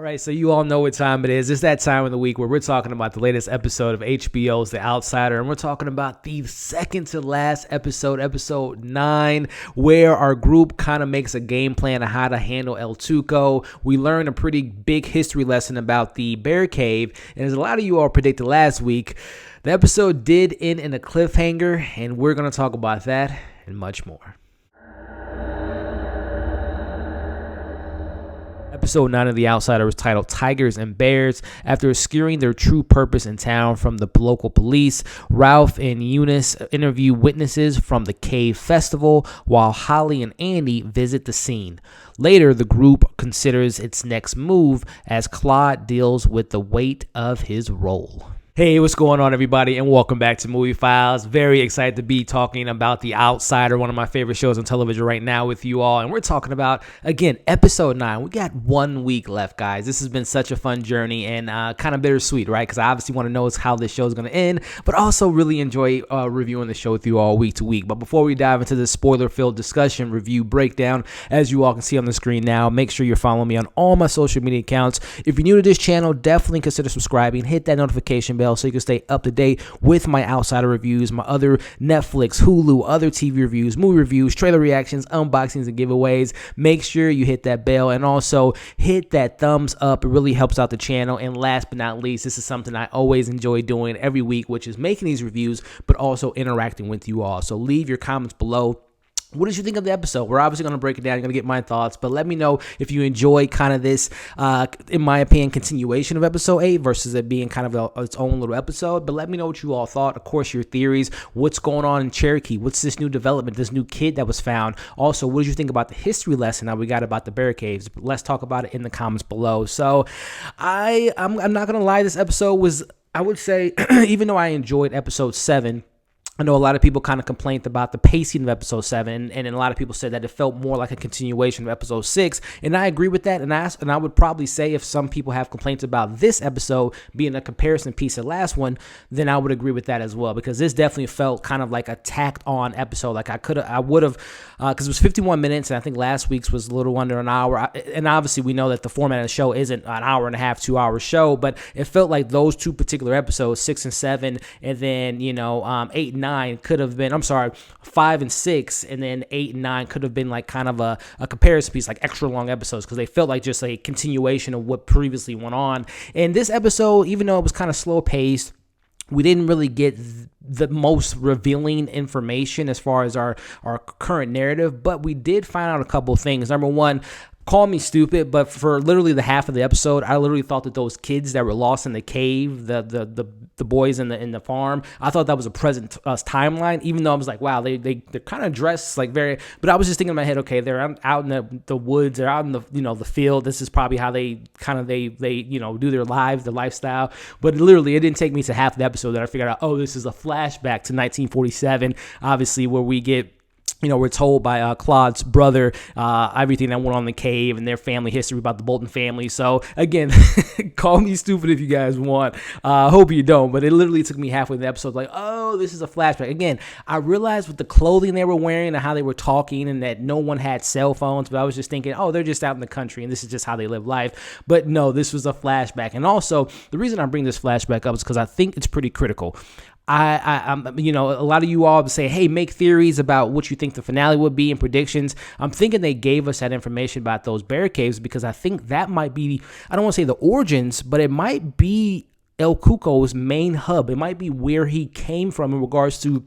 right, so you all know what time it is. It's that time of the week where we're talking about the latest episode of HBO's The Outsider, and we're talking about the second to last episode, episode 9, where our group kind of makes a game plan of how to handle El Tuco. We learn a pretty big history lesson about the bear cave, and as a lot of you all predicted last week, the episode did end in a cliffhanger, and we're going to talk about that and much more. Episode 9 of The Outsider was titled Tigers and Bears. After obscuring their true purpose in town from the local police, Ralph and Yunis interview witnesses from the Cave Festival, while Holly and Andy visit the scene. Later, the group considers its next move as Claude deals with the weight of his role. Hey, what's going on, everybody, and welcome back to Movie Files. Very excited to be talking about The Outsider, one of my favorite shows on television right now with you all. And we're talking about, again, episode 9. We got 1 week left, guys. This has been such a fun journey and kind of bittersweet, right? Because I obviously want to know how this show is going to end, but also really enjoy reviewing the show with you all week to week. But before we dive into the spoiler-filled discussion, review, breakdown, as you all can see on the screen now, make sure you're following me on all my social media accounts. If you're new to this channel, definitely consider subscribing. Hit that notification bell so you can stay up to date with my Outsider reviews, my other Netflix, Hulu, other TV reviews, movie reviews, trailer reactions, unboxings, and giveaways. Make sure you hit that bell and also hit that thumbs up. It really helps out the channel. And last but not least, this is something I always enjoy doing every week, which is making these reviews, but also interacting with you all. So leave your comments below. What did you think of the episode? We're obviously going to break it down. You're going to get my thoughts, but let me know if you enjoy kind of this, in my opinion, continuation of episode 8 versus it being kind of its own little episode. But let me know what you all thought. Of course, your theories. What's going on in Cherokee? What's this new development, this new kid that was found? Also, what did you think about the history lesson that we got about the bear caves? Let's talk about it in the comments below. So I'm not going to lie. This episode was, I would say, even though I enjoyed episode 7, I know a lot of people kind of complained about the pacing of episode 7, and a lot of people said that it felt more like a continuation of episode 6, and I agree with that, and I would probably say if some people have complaints about this episode being a comparison piece to the last one, then I would agree with that as well, because this definitely felt kind of like a tacked-on episode. Like I would have, because it was 51 minutes, and I think last week's was a little under an hour, and obviously we know that the format of the show isn't an hour and a half, 2-hour show, but it felt like those two particular episodes, 6 and 7, and then, 8 and 9 could have been, 5 and 6, and then 8 and 9 could have been like kind of a comparison piece, like extra long episodes, because they felt like just a continuation of what previously went on. And this episode, even though it was kind of slow paced, we didn't really get the most revealing information as far as our current narrative, but we did find out a couple of things. Number one, call me stupid, but for literally the half of the episode, I literally thought that those kids that were lost in the cave, the boys in the farm, I thought that was a present timeline, even though I was like, wow, they're kind of dressed like very, but I was just thinking in my head, okay, they're out in the woods, they're out in the field. This is probably how they do their lives, their lifestyle. But literally, it didn't take me to half the episode that I figured out, oh, this is a flashback to 1947, obviously, where we get, we're told by Claude's brother everything that went on in the cave and their family history about the Bolton family. So, again, call me stupid if you guys want. Hope you don't. But it literally took me halfway in the episode, like, oh, this is a flashback. Again, I realized with the clothing they were wearing and how they were talking and that no one had cell phones, but I was just thinking, oh, they're just out in the country and this is just how they live life. But no, this was a flashback. And also, the reason I bring this flashback up is because I think it's pretty critical. I'm a lot of you all say, hey, make theories about what you think the finale would be and predictions. I'm thinking they gave us that information about those bear caves because I think that might be, I don't want to say the origins, but it might be El Cuco's main hub. It might be where he came from in regards to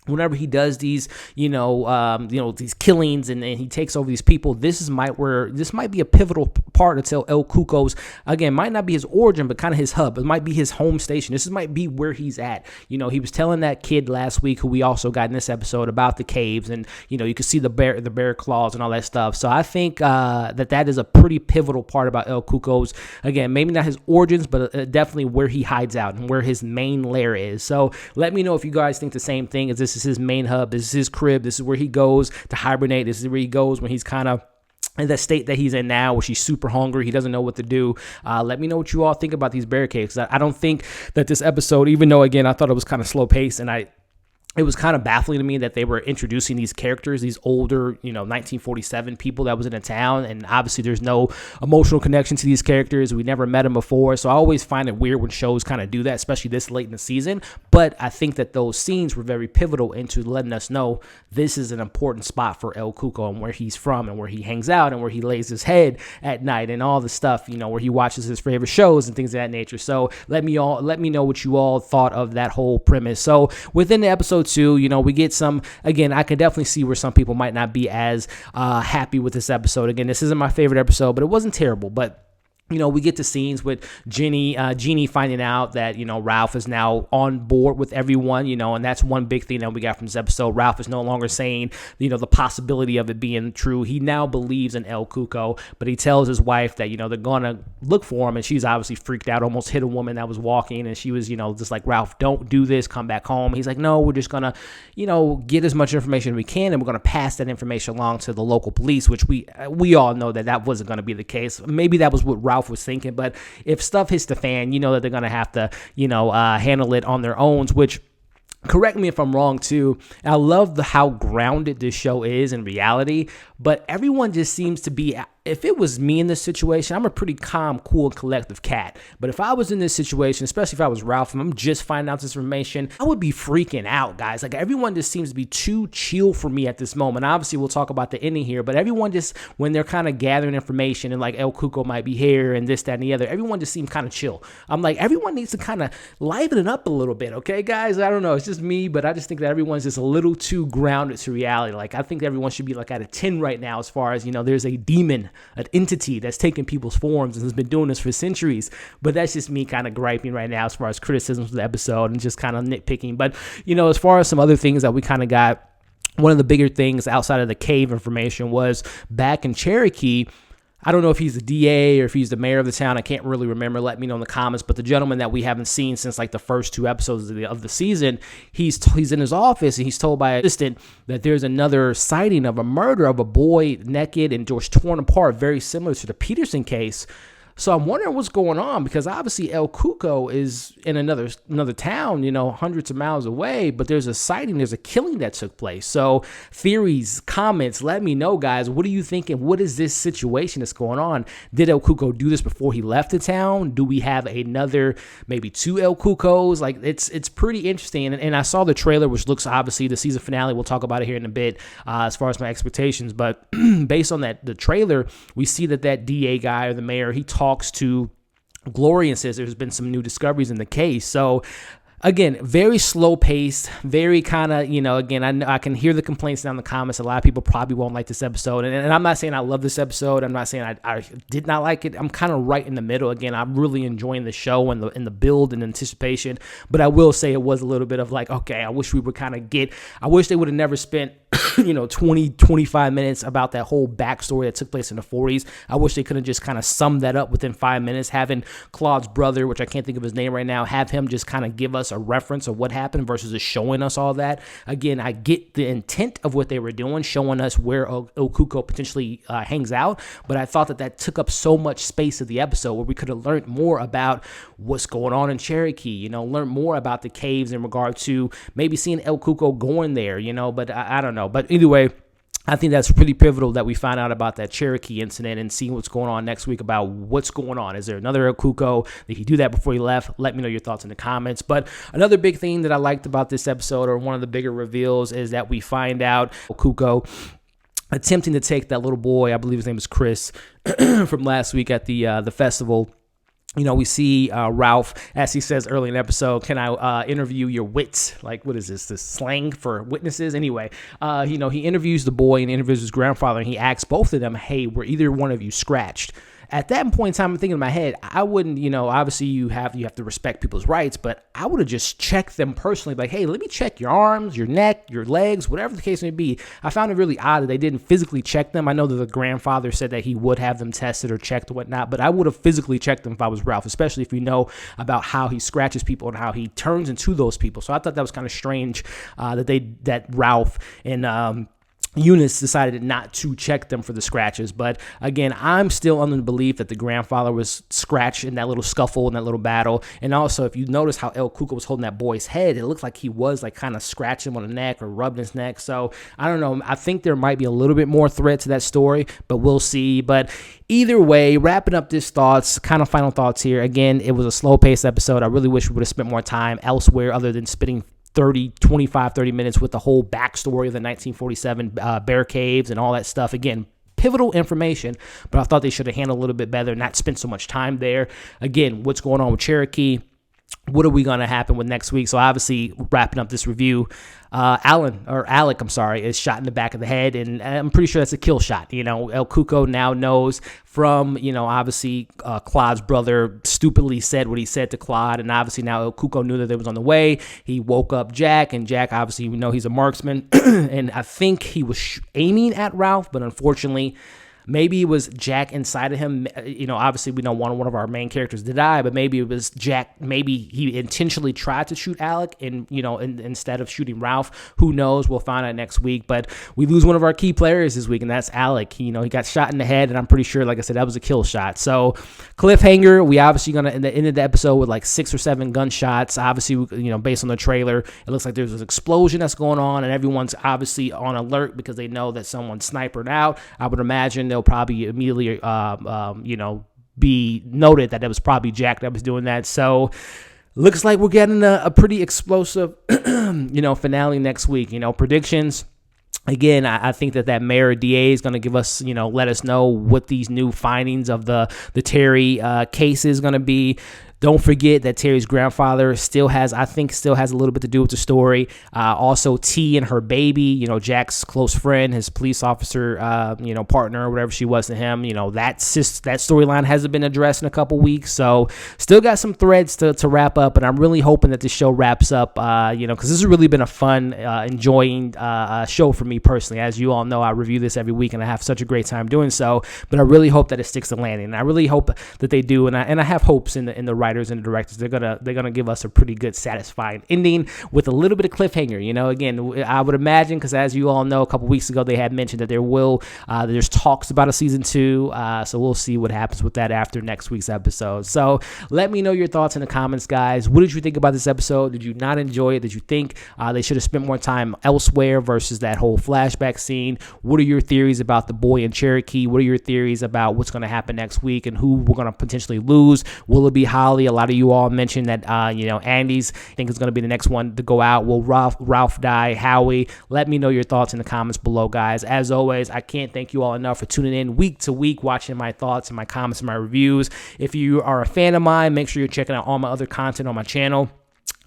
whenever he does these, these killings and he takes over these people, this might be a pivotal part until El Cuco's, again, might not be his origin, but kind of his hub. It might be his home station. This might be where he's at. He was telling that kid last week, who we also got in this episode, about the caves, and you could see the bear claws and all that stuff. So I think that is a pretty pivotal part about El Cuco's. Again, maybe not his origins, but definitely where he hides out and where his main lair is. So let me know if you guys think the same thing. Is this is his main hub? This is his crib. This is where he goes to hibernate. This is where he goes when he's kind of in the state that he's in now, where he's super hungry. He doesn't know what to do. Let me know what you all think about these bear caves. I don't think that this episode, even though, again, I thought it was kind of slow paced and I it was kind of baffling to me that they were introducing these characters, these older, 1947 people that was in a town. And obviously there's no emotional connection to these characters. We never met them before. So I always find it weird when shows kind of do that, especially this late in the season. But I think that those scenes were very pivotal into letting us know this is an important spot for El Cuco and where he's from and where he hangs out and where he lays his head at night and all the stuff, where he watches his favorite shows and things of that nature. So let me know what you all thought of that whole premise. So within the episode 2, we get some, again, I can definitely see where some people might not be as happy with this episode. Again, this isn't my favorite episode, but it wasn't terrible. But we get to scenes with Jeannie finding out that, Ralph is now on board with everyone, and that's one big thing that we got from this episode. Ralph is no longer saying, the possibility of it being true. He now believes in El Cuco, but he tells his wife that, they're going to look for him. And she's obviously freaked out, almost hit a woman that was walking. And she was, just like, Ralph, don't do this. Come back home. He's like, no, we're just going to, get as much information as we can. And we're going to pass that information along to the local police, which we all know that wasn't going to be the case. Maybe that was what Ralph was thinking, but if stuff hits the fan, that they're going to have to, handle it on their own, which, correct me if I'm wrong too, I love how grounded this show is in reality, but everyone just seems to be, if it was me in this situation, I'm a pretty calm, cool, collective cat. But if I was in this situation, especially if I was Ralph and I'm just finding out this information, I would be freaking out, guys. Like, everyone just seems to be too chill for me at this moment. Obviously, we'll talk about the ending here, but everyone just, when they're kind of gathering information and like El Cuco might be here and this, that, and the other, everyone just seems kind of chill. I'm like, everyone needs to kind of liven it up a little bit, okay, guys? I don't know. It's just me, but I just think that everyone's just a little too grounded to reality. Like, I think everyone should be like at a 10 right now as far as, there's a demon, an entity that's taken people's forms and has been doing this for centuries. But that's just me kind of griping right now as far as criticisms of the episode and just kind of nitpicking. But, as far as some other things that we kind of got, one of the bigger things outside of the cave information was back in Cherokee. I don't know if he's the DA or if he's the mayor of the town. I can't really remember. Let me know in the comments. But the gentleman that we haven't seen since like the first 2 episodes of the season, he's in his office and he's told by an assistant that there's another sighting of a murder of a boy naked and just torn apart, very similar to the Peterson case. So I'm wondering what's going on, because obviously El Cuco is in another town, hundreds of miles away, but there's a sighting, there's a killing that took place. So theories, comments, let me know, guys. What are you thinking? What is this situation that's going on? Did El Cuco do this before he left the town? Do we have another, maybe 2 El Cucos? Like, it's pretty interesting. And I saw the trailer, which looks obviously the season finale. We'll talk about it here in a bit as far as my expectations. But based on the trailer, we see that DA guy or the mayor, he talks to Glory and says there's been some new discoveries in the case. So again, very slow paced, very kind of, again, I can hear the complaints down in the comments. A lot of people probably won't like this episode. And I'm not saying I love this episode. I'm not saying I did not like it. I'm kind of right in the middle. Again, I'm really enjoying the show and the build and anticipation. But I will say it was a little bit of like, okay, I wish we would I wish they would have never spent 20, 25 minutes about that whole backstory that took place in the 40s. I wish they could have just kind of summed that up within 5 minutes, having Claude's brother, which I can't think of his name right now, have him just kind of give us a reference of what happened versus just showing us all that. Again, I get the intent of what they were doing, showing us where El Cuco potentially hangs out, but I thought that took up so much space of the episode where we could have learned more about what's going on in Cherokee, learn more about the caves in regard to maybe seeing El Cuco going there, but I don't know. But anyway, I think that's pretty pivotal that we find out about that Cherokee incident and see what's going on next week about what's going on. Is there another El Cuco? Did he do that before he left? Let me know your thoughts in the comments. But another big thing that I liked about this episode, or one of the bigger reveals, is that we find out El Cuco attempting to take that little boy, I believe his name is Chris, from last week at the festival. We see Ralph, as he says early in the episode, can I interview your wits? Like, what is this slang for witnesses? Anyway, he interviews the boy and interviews his grandfather, and he asks both of them, hey, were either one of you scratched? At that point in time, I'm thinking in my head, I wouldn't, obviously you have to respect people's rights, but I would have just checked them personally, like, hey, let me check your arms, your neck, your legs, whatever the case may be. I found it really odd that they didn't physically check them. I know that the grandfather said that he would have them tested or checked or whatnot, but I would have physically checked them if I was Ralph, especially if you know about how he scratches people and how he turns into those people. So I thought that was kind of strange that Ralph and Yunis decided not to check them for the scratches. But again, I'm still under the belief that the grandfather was scratched in that little scuffle, in that little battle. And also, if you notice how El Cuco was holding that boy's head, it looked like he was like kind of scratching him on the neck or rubbing his neck. So I don't know. I think there might be a little bit more thread to that story, but we'll see. But either way, wrapping up this thoughts, kind of final thoughts here. Again, it was a slow-paced episode. I really wish we would have spent more time elsewhere other than spitting 30 minutes with the whole backstory of the 1947 bear caves and all that stuff. Again, pivotal information, but I thought they should have handled a little bit better, not spent so much time there. Again, what's going on with Cherokee? What are we going to happen with next week? So obviously, wrapping up this review, Alec, is shot in the back of the head, and I'm pretty sure that's a kill shot. El Cuco now knows from, obviously Claude's brother stupidly said what he said to Claude, and obviously now El Cuco knew that it was on the way. He woke up Jack, and Jack, obviously, we know he's a marksman, and I think he was aiming at Ralph, but unfortunately, maybe it was Jack inside of him. Obviously we don't want one of our main characters to die, but maybe it was Jack. Maybe he intentionally tried to shoot Alec and, instead of shooting Ralph. Who knows? We'll find out next week. But we lose one of our key players this week, and that's Alec. He got shot in the head, and I'm pretty sure, like I said, that was a kill shot. So cliffhanger, we obviously going to end the episode with like 6 or 7 gunshots. Obviously, based on the trailer, it looks like there's an explosion that's going on, and everyone's obviously on alert because they know that someone's snipering out. I would imagine they'll probably immediately, be noted that it was probably Jack that was doing that. So looks like we're getting a pretty explosive, finale next week. Predictions. Again, I think that mayor DA is going to give us, let us know what these new findings of the Terry case is going to be. Don't forget that Terry's grandfather still has a little bit to do with the story. Also, T and her baby, Jack's close friend, his police officer, partner, or whatever she was to him. That storyline hasn't been addressed in a couple weeks. So still got some threads to wrap up. And I'm really hoping that this show wraps up, because this has really been a fun, enjoying show for me personally. As you all know, I review this every week and I have such a great time doing so. But I really hope that it sticks to landing. And I really hope that they do. And I have hopes in the writers and the directors. They're gonna give us a pretty good, satisfying ending with a little bit of cliffhanger. Again, I would imagine, because as you all know, a couple weeks ago they had mentioned that there's talks about a season 2. So we'll see what happens with that after next week's episode. So let me know your thoughts in the comments, guys. What did you think about this episode? Did you not enjoy it? Did you think they should have spent more time elsewhere versus that whole flashback scene? What are your theories about the boy in Cherokee? What are your theories about what's going to happen next week and who we're going to potentially lose? Will it be Holly? A lot of you all mentioned that, Andy's, I think, is going to be the next one to go out. Will Ralph die? Howie? Let me know your thoughts in the comments below, guys. As always, I can't thank you all enough for tuning in week to week, watching my thoughts and my comments and my reviews. If you are a fan of mine, make sure you're checking out all my other content on my channel.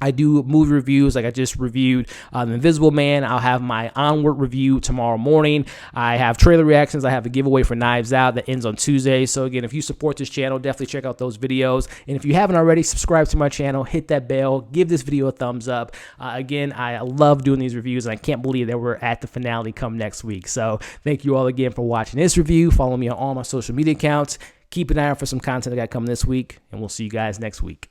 I do movie reviews, like I just reviewed The Invisible Man. I'll have my Onward review tomorrow morning. I have trailer reactions. I have a giveaway for Knives Out that ends on Tuesday. So again, if you support this channel, definitely check out those videos. And if you haven't already, subscribe to my channel, hit that bell, give this video a thumbs up. Again, I love doing these reviews, and I can't believe that we're at the finale come next week. So thank you all again for watching this review. Follow me on all my social media accounts. Keep an eye out for some content I got coming this week, and we'll see you guys next week.